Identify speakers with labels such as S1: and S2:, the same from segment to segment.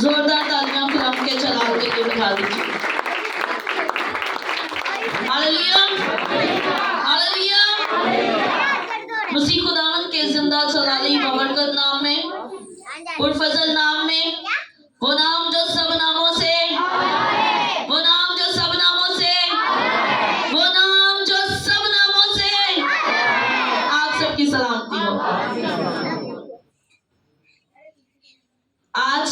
S1: जोरदार तालियां फिर हम के जलाल के लिए बजा दीजिए। Hallelujah, hallelujah. मसीह खुदावन के जिंदा जलाली बबरकत नाम में, पुरफजल नाम में, वो नाम जो सब नामों से, वो नाम जो सब नामों से, वो नाम जो सब नामों से, आप सबकी सलामती हो। आज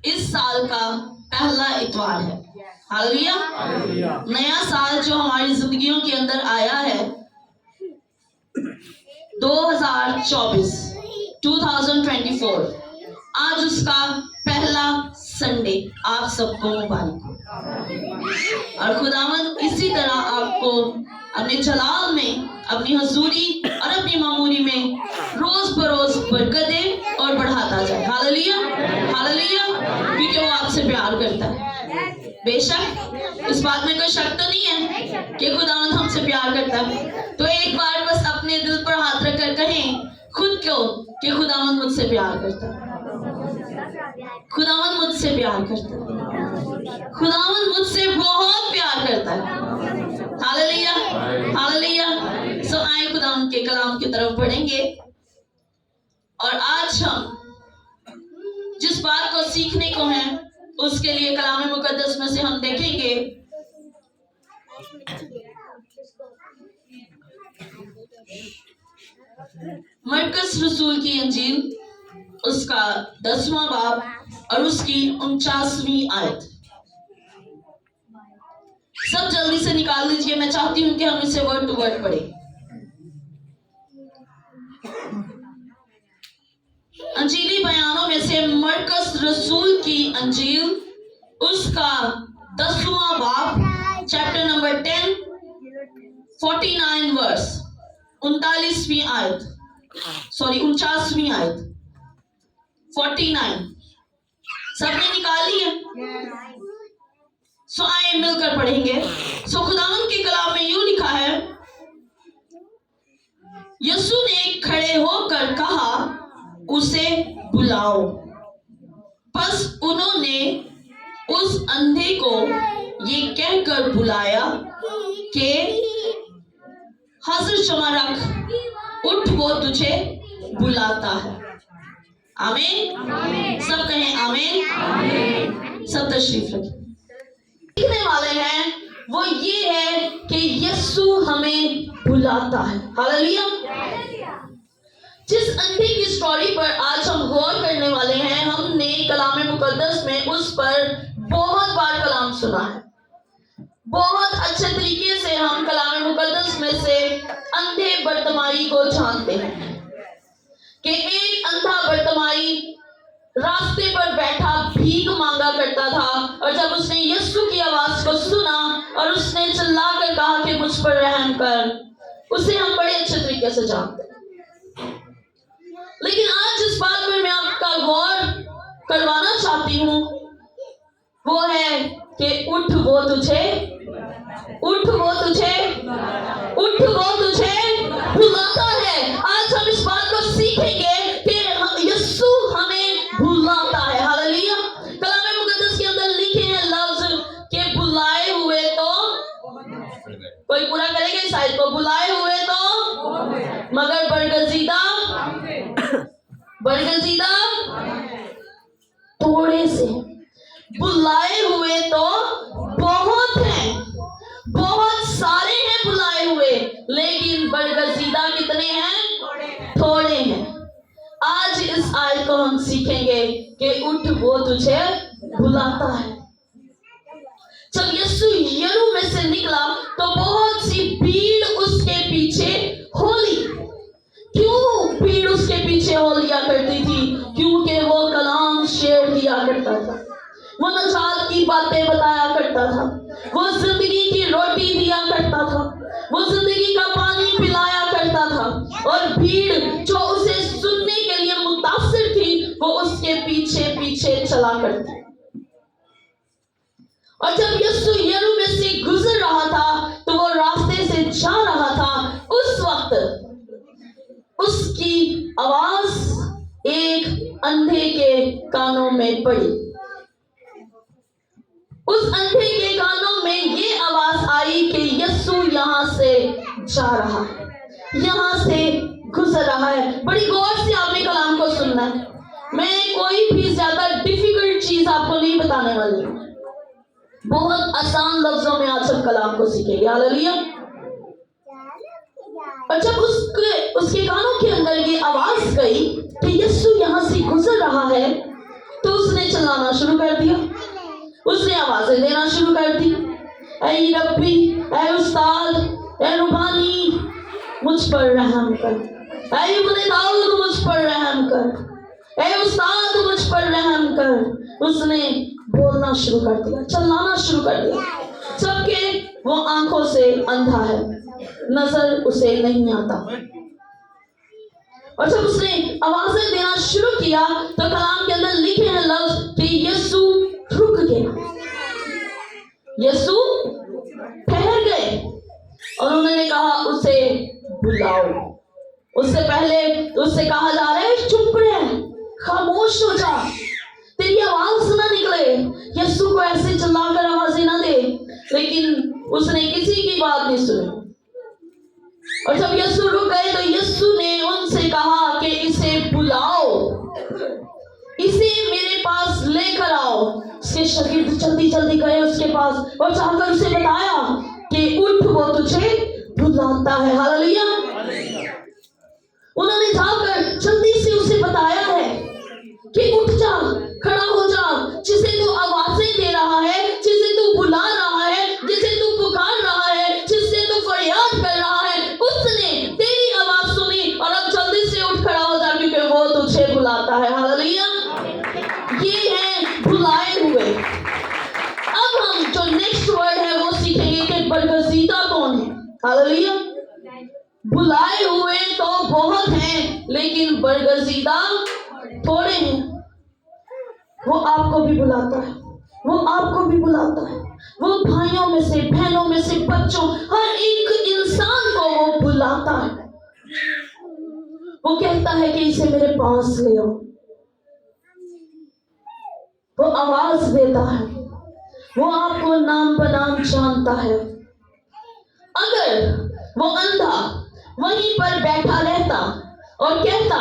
S1: इस साल का पहला इतवार है। हालेलुया। नया साल जो हमारी जिंदगियों के अंदर आया है 2024 आज उसका पहला संडे आप सबको मुबारक हो। और खुदावन इसी तरह आपको अपने जलाल में, अपनी हजूरी और अपनी मामूरी में रोज बरोज बरकत दे और बढ़ाता जाए। Hallelujah, hallelujah. क्योंकि वो आपसे प्यार करता है। बेशक इस बात में कोई शक तो नहीं है कि खुदावंद हमसे प्यार करता है। तो एक बार बस अपने दिल पर हाथ रखकर कहें खुद को कि खुदावंद मुझसे प्यार करता है, खुदावंद मुझसे प्यार करता है, खुदावंद मुझसे बहुत प्यार करता है। Hallelujah, hallelujah. सो आए खुदावंद के कलाम की तरफ बढ़ेंगे और आज हम जिस बात को सीखने को है उसके लिए कलाम मुकद्दस में से हम देखेंगे मरकस रसूल की इंजील उसका 10वां बाब और उसकी 49वीं आयत। सब जल्दी से निकाल लीजिए, मैं चाहती हूं कि हम इसे वर्ड टू वर्ड पढ़ें। अंजीली बयानों में से मरकस रसूल की अंजील उसका 10वां बाब चैप्टर नंबर 10 49 वर्स 39वीं आयत, सॉरी 49वीं आयत 49 सबने निकाल ली है। सो आइए मिलकर पढ़ेंगे। सो खुदावंद के कलाम में यूं लिखा है, यीशु ने खड़े होकर कहा उसे बुलाओ। बस उन्होंने उस अंधे को ये कहकर बुलाया कि हाजिर शमा रख, उठ वो तुझे बुलाता है। आमीन। सब कहें आमीन। सब तशरीफ रखें। सीखने वाले हैं वो ये है कि यीशु हमें बुलाता है। हालेलुया। जिस अंधे की स्टोरी पर आज हम गौर करने वाले हैं, हमने कलाम मुकद्दस में उस पर बहुत बार कलाम सुना है। बहुत अच्छे तरीके से हम कलाम मुकद्दस में से अंधे बर्तमाई को जानते हैं कि एक अंधा बर्तमाई रास्ते पर बैठा भीख मांगा करता था और जब उसने यीशु की आवाज को सुना और उसने चिल्लाकर कहा कि मुझ पर रहम कर, उसे हम बड़े अच्छे तरीके से जानते हैं। लेकिन आज जिस बात पर मैं आपका गौर करवाना चाहती हूँ वो है कि उठ वो तुझे, उठ वो तुझे, उठ वो तुझे बुलाता है। आज हम इस बात को सीखेंगे कि यीशु हमें बुलाता है। हालेलुया। कलाम मुकद्दस के अंदर लिखे हैं लफ्ज के बुलाए हुए तो, कोई पूरा करेगा इस आयत को, बुलाए हुए तो मगर बरगजीदा, बरगजीदा थोड़े से, बुलाए हुए तो बहुत हैं, बहुत सारे हैं बुलाए हुए, लेकिन बरगजीदा कितने हैं? थोड़े हैं। आज इस आयत को हम सीखेंगे कि उठ वो तुझे बुलाता है। जब यीशु यरू में से निकला तो बहुत सी भीड़ उसके पीछे हो ली। क्यों भीड़ उसके पीछे हो लिया करती थी? क्योंकि वो कलाम शेयर किया करता था, वो नजात की बातें बताया करता था, वो जिंदगी की रोटी दिया करता था, वो जिंदगी का पानी पिलाया करता था। और भीड़ जो उसे सुनने के लिए मुतासिर थी वो उसके पीछे पीछे चला करती। और जब यीशु यरू में से गुजर रहा था तो वो रास्ते से जा रहा था, उस वक्त उसकी आवाज एक अंधे के कानों में पड़ी। उस अंधे के कानों में ये आवाज आई कि यीशु यहाँ से जा रहा है, यहाँ से गुजर रहा है। बड़ी गौर से आपने कलाम को सुनना है। मैं कोई भी ज्यादा डिफिकल्ट चीज आपको नहीं बताने वाली हूँ, बहुत आसान लफ्जों में आज हम कलाम को सीखेंगे। हालेलुया। और जब उसके कानों के अंदर ये आवाज गई कि यीशु यहाँ से गुजर रहा है, तो उसने चिल्लाना शुरू कर दिया, उसने आवाजें देना शुरू कर दी, ऐ रब्बी, ऐ उस्ताद, ऐ रूहानी, मुझ पर रहम कर, ऐ इब्ने दाऊद मुझ पर रहम कर, ऐ उस्ताद मुझ पर रहम कर। उसने बोलना शुरू कर दिया, चिल्लाना शुरू कर दिया, जबकि वो आंखों से अंधा है, नजर उसे नहीं आता। और जब उसने आवाजें देना शुरू किया तो कलाम के अंदर लिखे हैं लफ्ज कि यीशु रुक गया, यीशु ठहर गए और उन्होंने कहा उसे बुलाओ। उससे पहले उससे कहा जा रहा है चुप रह, खामोश हो जा, तेरी आवाज ना निकले, यीशु को ऐसे चिल्लाकर आवाजें ना दे। लेकिन उसने किसी की बात नहीं सुनी। और जब यीशु रुक गए तो यीशु ने उनसे कहा कि इसे बुलाओ, इसे मेरे पास लेकर आओ। उसके शागिर्द जल्दी जल्दी गए उसके पास और जाकर उसे बताया कि उठ, वो तुझे बुलाता है। हालेलुया। उन्होंने जाकर जल्दी से उसे बताया है कि उठ जा, खड़ा हो जा, जिसे तू आवाजें दे रहा है, जिसे तू बुला रहा है, जिसे तू पुकार रहा है, जिससे तू फरियाद कर रहा है, उसने तेरी आवाज सुनी और अब जल्दी से उठ खड़ा हो जा, क्योंकि वो तुझे बुलाता है। हालेलुया। ये है बुलाए हुए। अब हम जो नेक्स्ट वर्ड है वो सीखेंगे कि बरगजीदा कौन है। हालेलुया। बुलाए हुए तो बहुत हैं, लेकिन बरगजीदा थोड़े हैं। वो आपको भी बुलाता है, वो आपको भी बुलाता है, वो भाइयों में से, बहनों में से, बच्चों, हर एक इंसान को वो बुलाता है। वो कहता है कि इसे मेरे पास ले आओ। वो आवाज देता है, वो आपको नाम बनाम जानता है। अगर वो अंधा वहीं पर बैठा रहता और कहता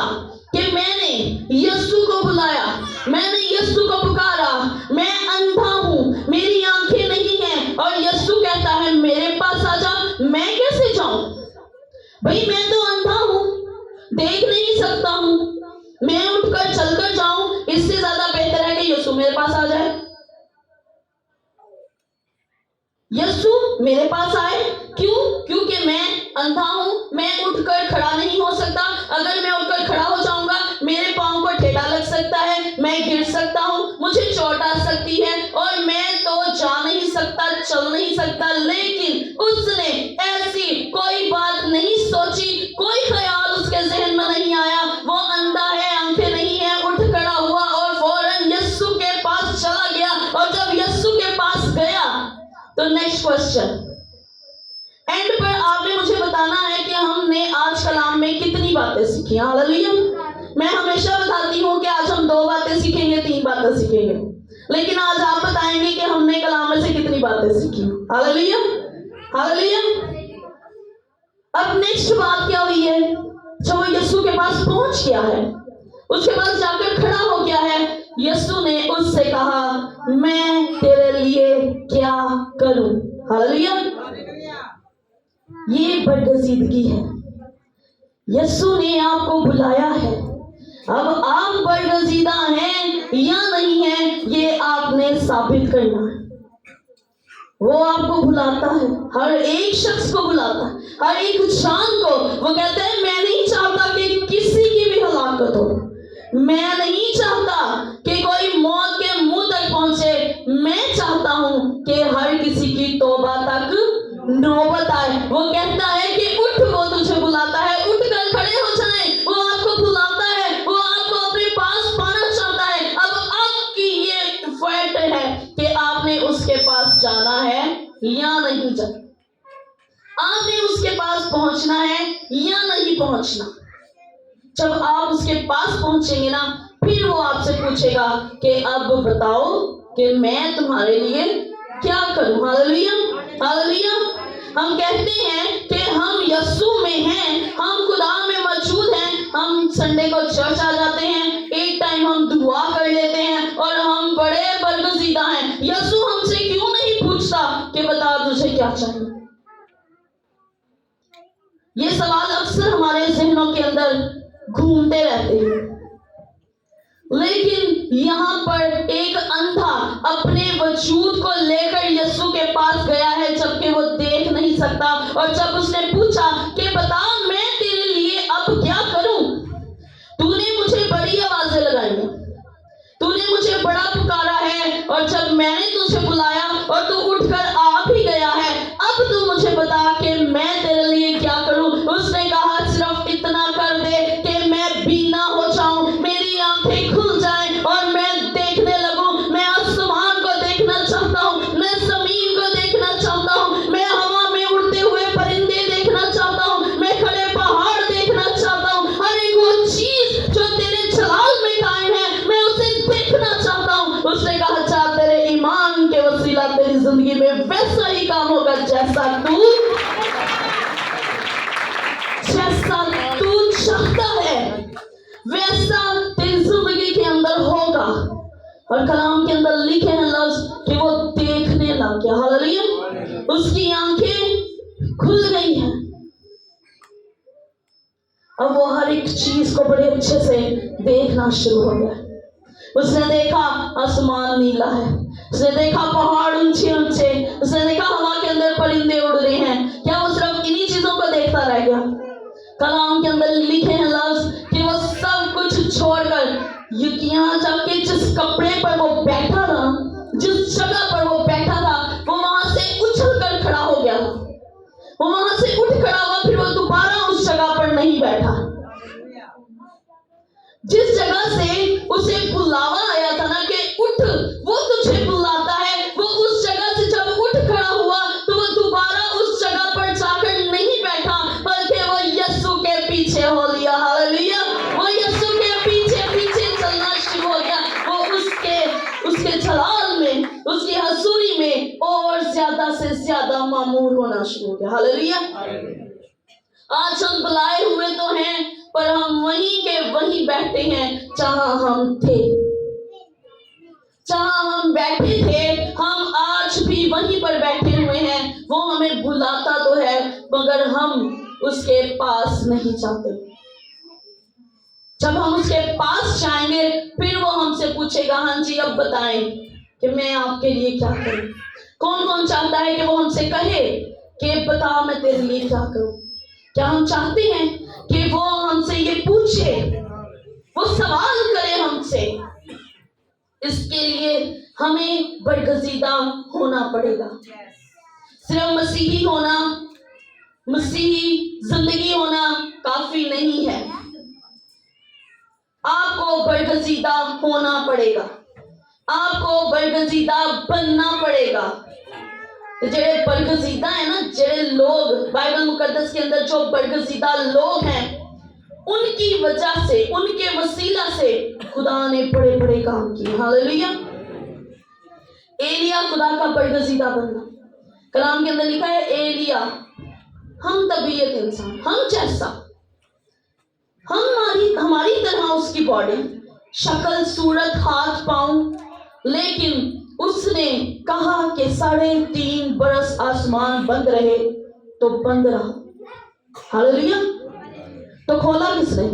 S1: कि मैंने यीशु को बुलाया, मैंने यीशु को पुकारा, मैं अंधा हूं, मेरी आंखें नहीं हैं, और यीशु कहता है मेरे पास आ जा, मैं कैसे जाऊं? भाई मैं तो अंधा हूं, देख नहीं सकता हूं, मैं उठकर चलकर जाऊं, इससे ज्यादा बेहतर है कि यीशु मेरे पास आ जाए। यीशु मेरे पास आए, क्यों? क्योंकि मैं अंधा हूं, मैं उठकर खड़ा नहीं हो सकता। अगर मैं उठकर खड़ा हो जाऊंगा मेरे पांव को ठेला लग सकता है, मैं गिर सकता हूं, मुझे चोट आ सकती है और मैं तो जा नहीं सकता, चल नहीं सकता। लेकिन उसने ऐसी कोई बात नहीं सोची, कोई ख्याल उसके जहन में नहीं आया। वो अंधा है, आंखें नहीं है, उठ खड़ा हुआ और फौरन यीशु के पास चला गया। और जब यीशु के पास गया तो नेक्स्ट क्वेश्चन, एंड पर आपने मुझे बताना है कि हमने आज कलाम में कितनी बातें सीखी। हालेलुया। मैं हमेशा बताती हूँ कि आज हम 2 बातें सीखेंगे, 3 बातें सीखेंगे, लेकिन आज आप बताएंगे कि हमने कलाम में से कितनी बातें सीखी। हालेलुया। हालेलुया। अब नेक्स्ट बात क्या हुई है? जब वो यीशु के पास पहुंच गया है, उसके पास जाकर खड़ा हो गया है, यीशु ने उससे कहा मैं तेरे लिए क्या करूं। हालेलुया। ये बरगजीदगी है। यीशु ने आपको बुलाया है, अब आप बरगजीदा हैं या नहीं हैं ये आपने साबित करना है। वो आपको बुलाता है, हर एक शख्स को बुलाता है, हर एक जान को। वो कहते हैं मैं नहीं चाहता कि किसी की भी हलाकत हो, मैं नहीं चाहता कि कोई मौत के मुंह तक पहुंचे, मैं चाहता हूं कि हर किसी की तौबा तक नौबत आए। वो कहता है कि उठ, वो तुझे बुलाता है, उठ कर खड़े हो जाए, वो आपको बुलाता है, वो आपको अपने पास पाना चाहता है। अब आपकी ये फैक्ट है कि आपने उसके पास जाना है या नहीं जाना, आपने उसके पास पहुंचना है या नहीं पहुंचना। जब आप उसके पास पहुंचेंगे ना फिर वो आपसे पूछेगा कि अब बताओ कि मैं तुम्हारे लिए क्या करूं। Hallelujah, hallelujah. हम कहते हैं कि हम यीशु में हैं, हम खुदा में मौजूद हैं, हम संडे को चर्च आ जाते हैं, एक टाइम हम दुआ कर लेते हैं और हम बड़े बरगजीदा हैं। यीशु हमसे क्यों नहीं पूछता कि बता तुझे क्या चाहिए? ये सवाल अक्सर हमारे जहनों के अंदर घूमते रहते हैं। लेकिन यहाँ पर एक अंधा अपने वजूद को लेकर यीशु के पास गया है, जबकि वो देख नहीं सकता। और जब उसने पूछा कि बता मैं तेरे लिए अब क्या करूं, तूने मुझे बड़ी आवाजें लगाई हैं, तूने मुझे बड़ा पुकारा है, और जब मैंने तुझे बुलाया और तू उठकर आ भी गया है, अब तू मुझे बता कि मैं तेरे लिए क्या करूं। उसने कहा सिर्फ इतना कर दे कि मैं बीना हो जाऊं, मेरी आंखें खुल जाएं और मैं देखने लगूं। मैं आसमान को देखना चाहता हूं, मैं जमीन को देखना चाहता हूं, मैं हवा में उड़ते हुए परिंदे देखना चाहता हूं, मैं खड़े पहाड़ देखना चाहता हूं। हर एक वो चीज जो तेरे जलाल में कायम है, मैं उसे देखना चाहता हूं। उसने कहा अच्छा, तेरे ईमान के वसीला तेरी जिंदगी में वैसा ही काम होगा जैसा तू चाहता है, वैसा तेरी जिंदगी के अंदर होगा। और कलाम के अंदर लिखे हैं लफ्ज कि वो देखने लग गया। हालेलुया, उसकी आंखें खुल गई हैं। अब वो हर एक चीज को बड़े अच्छे से देखना शुरू हो गया। उसने देखा आसमान नीला है, उसने देखा पहाड़ ऊंचे ऊंचे, उसने देखा हवा के अंदर परिंदे उड़ रहे हैं। क्या वो सिर्फ इन्हीं चीजों को देखता रह गया? कलाम के अंदर लिखे हैं लफ्ज कि वो सब कुछ छोड़कर यहाँ जाके जिस कपड़े पर वो बैठा था, जिस जगह पर वो बैठा था, वो वहां से उछल कर खड़ा हो गया। वो वहां से उठ खड़ा हुआ, फिर वो दोबारा उस जगह पर नहीं बैठा। जिस जगह से उसे बुलावा आया था ना कि उठ, वो तुझे बुलाता है, वो उस जगह से जब उठ खड़ा हुआ तो वो दोबारा उस जगह पर जाकर नहीं बैठा, बल्कि वो यीशु के पीछे हो लिया। हालेलुया, वो यीशु के पीछे पीछे चलना शुरू हो गया। वो उसके जलाल में, उसकी हजूरी में और ज्यादा से ज्यादा मामूर होना शुरू हो गया। हालेलुया। आज हम बुलाए हुए तो हैं, पर हम वहीं के वहीं बैठे हैं जहां हम थे, जहां हम बैठे थे, हम आज भी वहीं पर बैठे हुए हैं। वो हमें बुलाता तो है, मगर हम उसके पास नहीं जाते। जब हम उसके पास जाएंगे, फिर वो हमसे पूछेगा हाँ जी अब बताएं कि मैं आपके लिए क्या करूं। कौन कौन चाहता है कि वो हमसे कहे कि बता मैं तेरे लिए क्या करूं? क्या हम चाहते हैं कि वो हमसे ये पूछे, वो सवाल करे हमसे? इसके लिए हमें बरगजीदा होना पड़ेगा। सिर्फ मसीही होना, मसीही जिंदगी होना काफी नहीं है। आपको बरगजीदा होना पड़ेगा, आपको बरगजीदा बनना पड़ेगा। जेड़े बरगजीदा है ना, जेड़े लोग बाइबल मुकद्दस के अंदर जो बरगजीदा लोग हैं, उनकी वजह से, उनके वसीला से खुदा ने बड़े बड़े काम किए। हालेलुया। एलिया खुदा का बरगजीदा बनना। कलाम के अंदर लिखा है एलिया हम तबीयत इंसान, हम जैसा, हमारी तरह उसकी बॉडी, शक्ल सूरत हाथ पांव, लेकिन उसने कहा कि 3.5 बरस आसमान बंद रहे तो बंद रहा। हालेलुया। तो खोला किसने?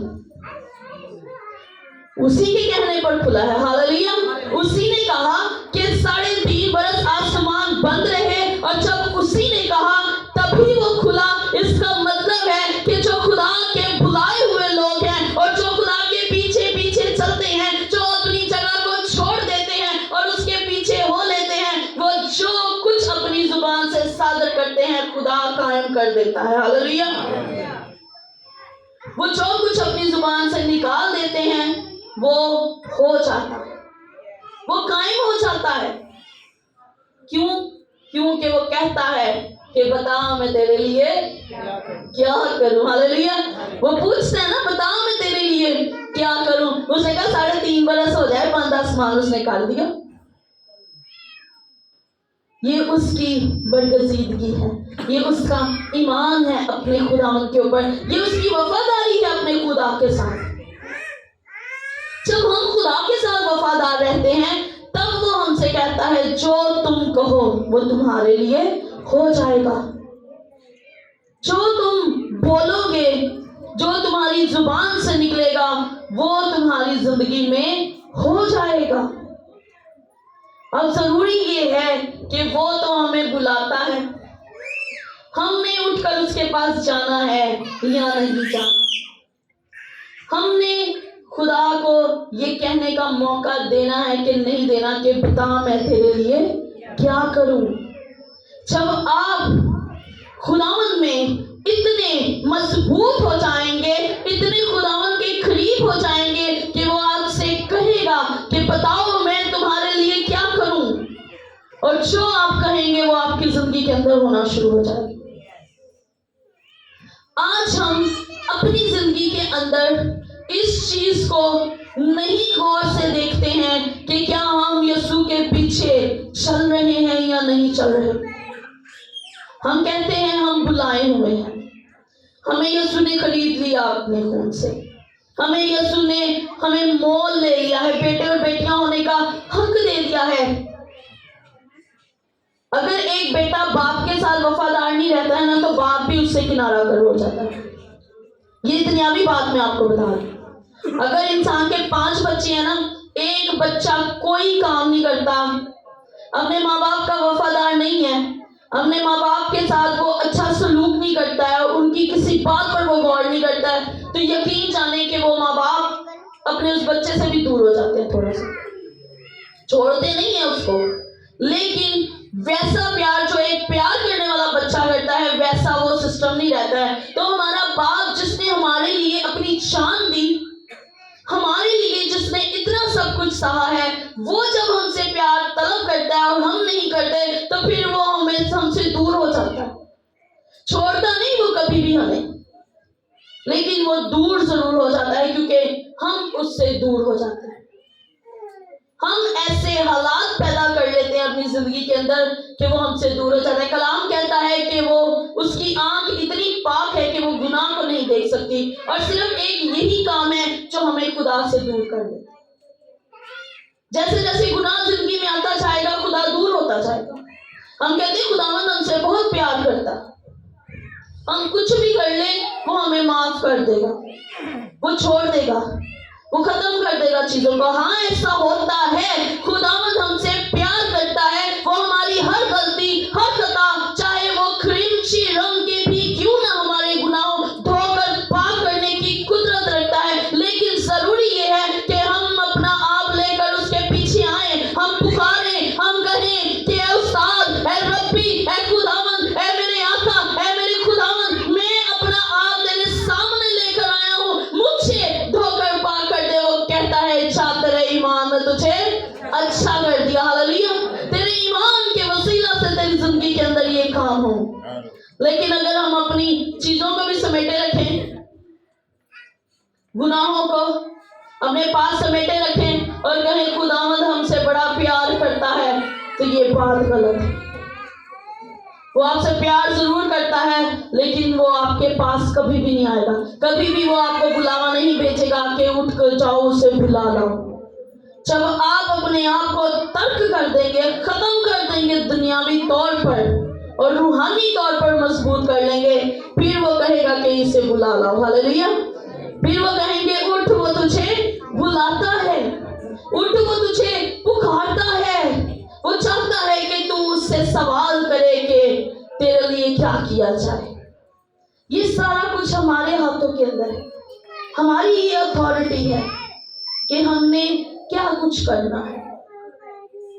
S1: उसी के कहने पर खुला है। हालेलुया। उसी ने कहा कि 3.5 बरस आसमान बंद रहे, और जब उसी ने कहा तभी वो खुला। इसका मतलब है कि जो खुदा के बुलाए हुए लोग हैं और जो खुदा के पीछे पीछे चलते हैं, जो अपनी जगह को छोड़ देते हैं और उसके पीछे हो लेते हैं, वो जो कुछ अपनी जुबान से सादर करते हैं खुदा कायम कर देता है। हालेलुया। वो जो कुछ अपनी जुबान से निकाल देते हैं वो हो जाता है, वो कायम हो जाता है। क्यों? क्योंकि वो कहता है कि बता मैं तेरे लिए क्या करूं। हालेलुया। वो पूछते हैं ना बता मैं तेरे लिए क्या करूं। उसने कहा 3.5 आसमान उसने काट दिया। ये उसकी बरगजीदगी है, ये उसका ईमान है अपने खुदावंद के ऊपर, ये उसकी वफादारी है अपने खुदा के साथ। जब हम खुदा के साथ वफादार रहते हैं तब वो हमसे कहता है जो तुम कहो वो तुम्हारे लिए हो जाएगा। जो तुम बोलोगे, जो तुम्हारी जुबान से निकलेगा वो तुम्हारी जिंदगी में हो जाएगा। अब जरूरी ये है कि वो तो हमें बुलाता है, हमने उठकर उसके पास जाना है या नहीं जाना। हमने खुदा को ये कहने का मौका देना है कि नहीं देना कि बता मैं तेरे लिए क्या करूं। जब आप खुदावंद में इतने मजबूत हो जाएंगे, इतने खुदावंद के करीब हो जाएंगे कि वो आपसे कहेगा कि बताओ मैं तुम्हारे लिए क्या करूं, और जो आप कहेंगे वो आपकी जिंदगी के अंदर होना शुरू हो जाएगा। आज हम अपनी जिंदगी के अंदर इस चीज को नहीं गौर से देखते हैं कि क्या हम यीशु के पीछे चल रहे हैं या नहीं चल रहे। हम कहते हैं हम बुलाए हुए हैं, हमें यीशु ने खरीद लिया अपने खून से, हमें यीशु ने हमें मोल ले लिया है, बेटे और बेटियां होने का हक दे दिया है। अगर एक बेटा बाप के साथ वफादार नहीं रहता है ना तो बाप भी उससे किनारा कर हो जाता है। ये दुनियावी बात मैं आपको बता रही हूं। अगर इंसान के 5 बच्चे हैं ना, एक बच्चा कोई काम नहीं करता, अपने माँ बाप का वफादार नहीं है, अपने माँ बाप के साथ वो अच्छा सलूक नहीं करता है, उनकी किसी बात पर वो गौर नहीं करता है, तो यकीन जाने कि वो माँ बाप अपने उस बच्चे से भी दूर हो जाते हैं, थोड़ा सा छोड़ते नहीं है उसको। लेकिन वैसा प्यार जो एक प्यार करने वाला बच्चा करता है वैसा वो सिस्टम नहीं रहता है। तो हमारा बाप जिसने हमारे लिए अपनी जान दी, हमारे लिए जिसने इतना सब कुछ सहा है, वो जब हमसे प्यार तलब करता है और हम नहीं करते तो फिर वो हमसे दूर हो जाता है। छोड़ता नहीं वो कभी भी हमें, लेकिन वो दूर जरूर हो जाता है क्योंकि हम उससे दूर हो जाते हैं। हम ऐसे हालात पैदा कर लेते हैं अपनी जिंदगी के अंदर कि वो हमसे दूर हो जाता है। कलाम कहता है कि वो उसकी आंख इतनी पाक है कि वो गुनाह को नहीं देख सकती, और सिर्फ एक यही काम है जो हमें खुदा से दूर कर देता है। जैसे जैसे गुनाह जिंदगी में आता जाएगा खुदा दूर होता जाएगा। हम कहते हैं खुदावंद हमसे बहुत प्यार करता, हम कुछ भी कर ले वो हमें माफ कर देगा, वो छोड़ देगा, वो खत्म कर देगा चीजों को। हाँ ऐसा होता है, खुदावंद हमसे प्यार करता है, वो हमारी हर गलती हर खता चाहे वो क्रीमची रंग के भी क्यों ना हमारे गुनाहों धोकर पाक करने की कुदरत रखता है। लेकिन जरूरी ये है कि हम अपना आप लेकर उसके पीछे आए, हम पुकारे, हम कहें कि ऐ उस्ताद, ऐ रब्बी, ऐ खुदावंद, ऐ मेरे आका, ऐ मेरे खुदावंद, मैं अपना आप तेरे सामने लेकर आया हूँ, मुझे धोकर पाक कर दे। वो कहता है जा तेरे ईमान ने तुझे अच्छा कर दिया, हालेलुया, तेरे ईमान के वसीला से तेरी जिंदगी के अंदर ये काम हो। लेकिन अगर हम अपनी चीजों को भी समेटे रखें, गुनाहों को अपने पास समेटे रखें और कहें खुदावंद हमसे बड़ा प्यार करता है, तो ये बात गलत है। वो आपसे प्यार जरूर करता है लेकिन वो आपके पास कभी भी नहीं आएगा, कभी भी वो आपको बुलावा नहीं भेजेगा कि उठ कर जाओ उसे बुला लाओ। जब आप अपने आप को तर्क कर देंगे, खत्म कर देंगे दुनियावी तौर पर और रूहानी तौर पर मजबूत कर लेंगे, फिर वो कहेगा कि इसे बुला लाओ, हालेलुया। फिर वो कहेंगे उठ वो तुझे बुलाता है, उठ वो तुझे पुकारता है, वो चाहता है कि तू उससे सवाल करे कि तेरे लिए क्या किया जाए। ये सारा कुछ हमारे हाथों के अंदर है, हमारी ये अथॉरिटी है कि हमने क्या कुछ करना है,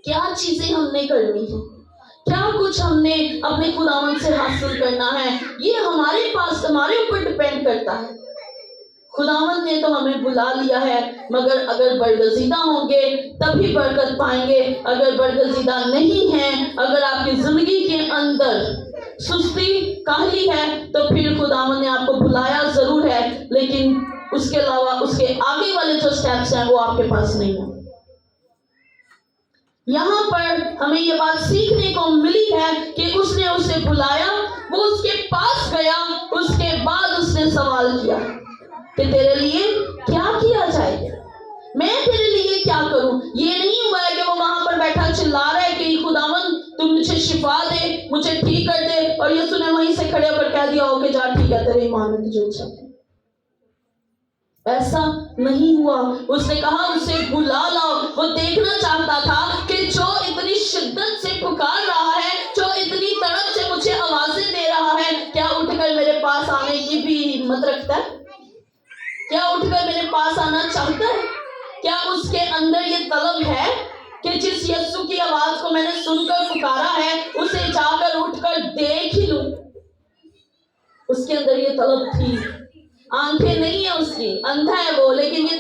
S1: क्या चीजें हमने करनी है, क्या कुछ हमने अपने खुदावंद से हासिल करना है। ये हमारे पास, हमारे ऊपर डिपेंड करता है। खुदावंद ने तो हमें बुला लिया है, मगर अगर बरगजीदा होंगे तभी बरकत पाएंगे। अगर बरगजीदा नहीं है, अगर आपकी जिंदगी के अंदर सुस्ती काहली है, तो फिर खुदावंद ने आपको बुलाया जरूर है, लेकिन उसके अलावा उसके आगे वाले जो स्टेप्स हैं वो आपके पास नहीं है। यहाँ पर हमें ये बात सीखने को मिली है कि उसने उसे बुलाया, वो उसके पास गया, उसके बाद उसने सवाल किया कि तेरे लिए क्या किया जाए, मैं तेरे लिए क्या करूं। ये नहीं हुआ है कि वो वहां पर बैठा चिल्ला रहा है कि खुदावन तुम मुझे शिफा दे, मुझे ठीक कर दे, और यीशु ने वहीं से खड़े होकर कह दिया ओके जा ठीक है, तेरे ईमान में तुझे अच्छा। ऐसा नहीं हुआ। उसने कहा उसे बुला लाओ। वो देखना चाहता था कि जो इतनी शिद्दत से पुकार रहा है, जो इतनी तड़प से मुझे आवाजें दे रहा है, क्या उठकर मेरे पास आने की भी हिम्मत रखता है? क्या उठकर मेरे पास आना चाहता है? क्या उसके अंदर ये तलब है कि जिस यीशु की आवाज को मैंने सुनकर पुकारा है, उसे जाकर उठकर देख ही लूं? उसके अंदर ये तलब थी। आंखें नहीं है उसकी, अंधा है वो, लेकिन ये